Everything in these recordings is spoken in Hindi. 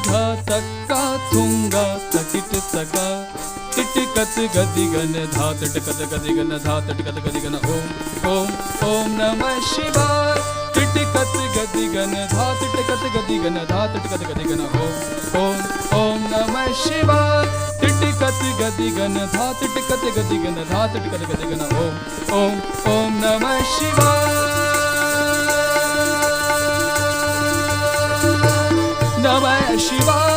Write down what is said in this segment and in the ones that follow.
धा तक्का थुंगा तकिट तका टिटकत गदिगन धा टिटकत गदिगन धा टिटकत गदिगन ओम ओम ओम नमः शिवाय टिटकत गदिगन धा टिटकत गदिगन धा टिटकत गदिगन ओम ओम ओम नमः शिवाय टिटकत गदिगन धा टिटकत गदिगन धा टिटकत गदिगन ओम ओम ओम नमः शिवाय नमः शिवाय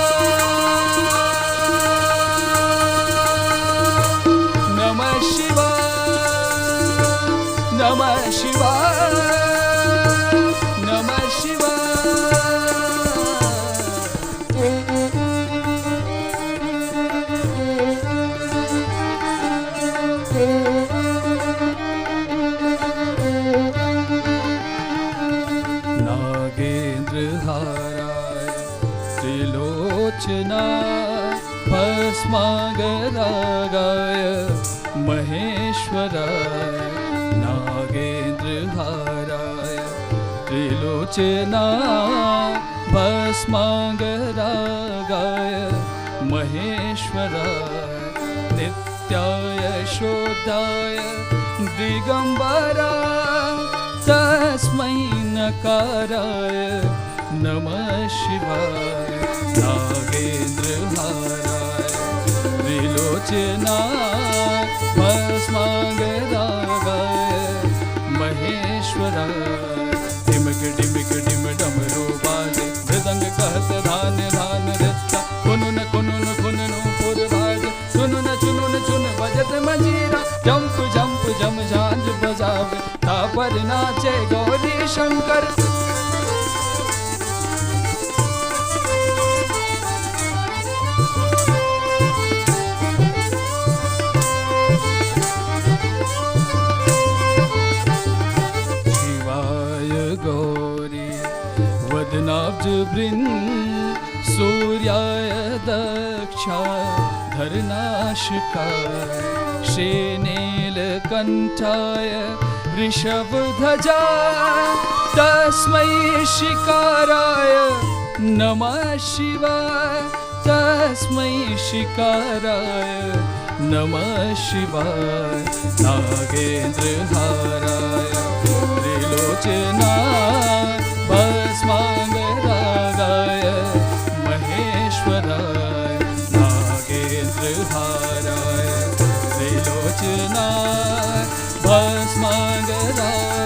नमः शिवाय नमः शिवाय नमः नागेन्द्रहाराय त्रिलोचना भस्मागरागाय महेश्वराय नागेन्द्रहाराय त्रिलोचना भस्मागरागाय महेश्वराय नित्याय शोधाय दिगंबराय तस्मै नकाराय नमः शिवाय नागेन्द्रहाराय त्रिलोचनाय भस्मागरागाय महेश्वराय डिमक डिमिक डिम डमरू बाजे मृदंग कहत धान धान नृत्य कुनुन कुनुन कुननु पुर बाजे चुनुन चुनुन चुन बजत मजीरा जंप जंप जम झांझ बजावे तापर नाचे गौरी शंकर गौरी वदनाब्ज वृंद सूर्याय दक्षा धरनाशकाय श्रीनीलकंठाय वृषभध्वजा तस्मै शिकाराय नमः शिवाय तस्मै शिकाराय नमः शिवाय नागेन्द्रहाराय त्रिलोचनाय भस्मागरागाय महेश्वराय नागेन्द्रहाराय त्रिलोचनाय भस्मागरागाय